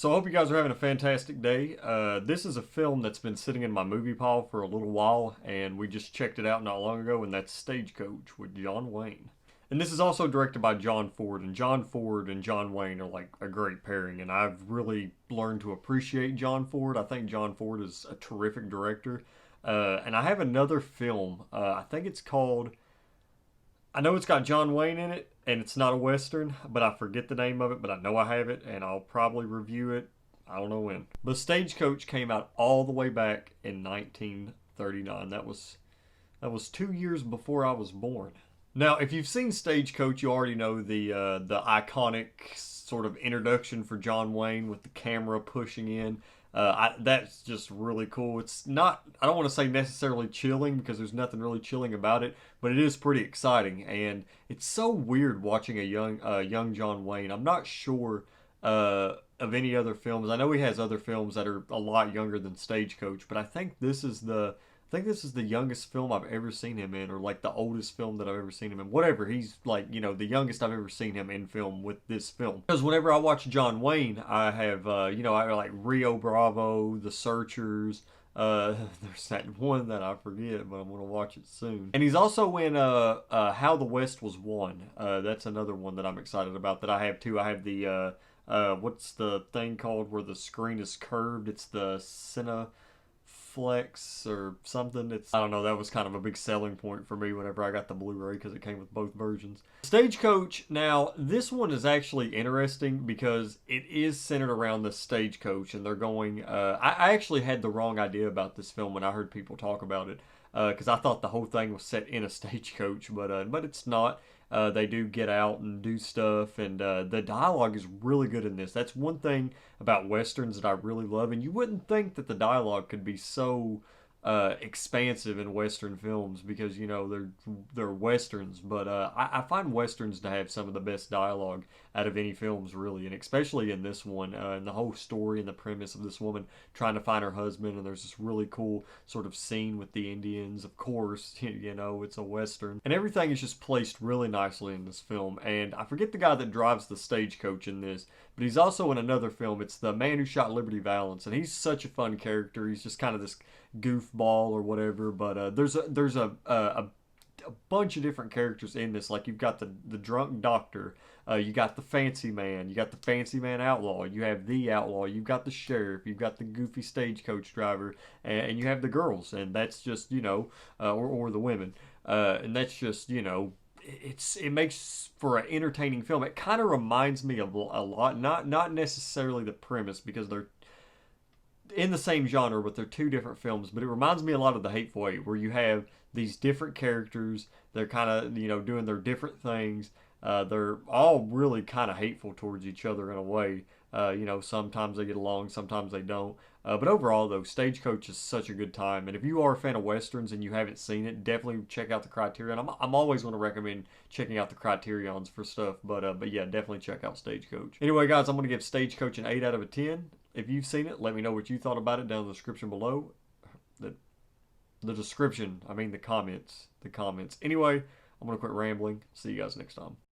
So I hope you guys are having a fantastic day. This is a film that's been sitting in my movie pile for a little while, and we just checked it out not long ago, and that's Stagecoach with John Wayne. And this is also directed by John Ford, and John Ford and John Wayne are like a great pairing, and I've really learned to appreciate John Ford. I think John Ford is a terrific director. And I have another film. I think it's called I know it's got John Wayne in it, and it's not a Western, but I forget the name of it, but I know I have it, and I'll probably review it. I don't know when. But Stagecoach came out all the way back in 1939. That was 2 years before I was born. Now, if you've seen Stagecoach, you already know the iconic sort of introduction for John Wayne with the camera pushing in. That's just really cool. It's not, I don't want to say necessarily chilling because there's nothing really chilling about it, but it is pretty exciting. And it's so weird watching a young John Wayne. I'm not sure of any other films. I know he has other films that are a lot younger than Stagecoach, but I think this is the youngest film I've ever seen him in, or like the oldest film that I've ever seen him in. Whatever. He's like, the youngest I've ever seen him in film with this film. Because whenever I watch John Wayne, I have, I like Rio Bravo, The Searchers. There's that one that I forget, but I'm gonna watch it soon. And he's also in How the West Was Won. That's another one that I'm excited about that I have too. I have the what's the thing called where the screen is curved? It's the Cineflex or something. I don't know. That was kind of a big selling point for me whenever I got the Blu-ray because it came with both versions. Stagecoach. Now this one is actually interesting because it is centered around the stagecoach, and they're going. I actually had the wrong idea about this film when I heard people talk about it because I thought the whole thing was set in a stagecoach, but it's not. They do get out and do stuff, and the dialogue is really good in this. That's one thing about westerns that I really love, and you wouldn't think that the dialogue could be so expansive in Western films because they're westerns, but I find westerns to have some of the best dialogue out of any films really, and especially in this one, and the whole story and the premise of this woman trying to find her husband, and there's this really cool sort of scene with the Indians. Of course, it's a western, and everything is just placed really nicely in this film. And I forget the guy that drives the stagecoach in this, but he's also in another film. It's The Man Who Shot Liberty Valance, and he's such a fun character. He's just kind of this goofball or whatever. But there's a bunch of different characters in this. Like you've got the drunk doctor, you got the fancy man, you got the fancy man outlaw, you have the outlaw, you've got the sheriff, you've got the goofy stagecoach driver, and you have the girls, and that's just or the women, and that's just it makes for an entertaining film. It kind of reminds me of a lot, not necessarily the premise because they're in the same genre, but they're two different films. But it reminds me a lot of The Hateful Eight, where you have these different characters. They're kind of doing their different things. They're all really kind of hateful towards each other in a way. Sometimes they get along, sometimes they don't. But overall, though, Stagecoach is such a good time. And if you are a fan of westerns and you haven't seen it, definitely check out the Criterion. I'm always going to recommend checking out the Criterions for stuff. But yeah, definitely check out Stagecoach. Anyway, guys, I'm going to give Stagecoach an 8 out of a 10. If you've seen it, let me know what you thought about it down in the description below. The description, I mean the comments. Anyway, I'm going to quit rambling. See you guys next time.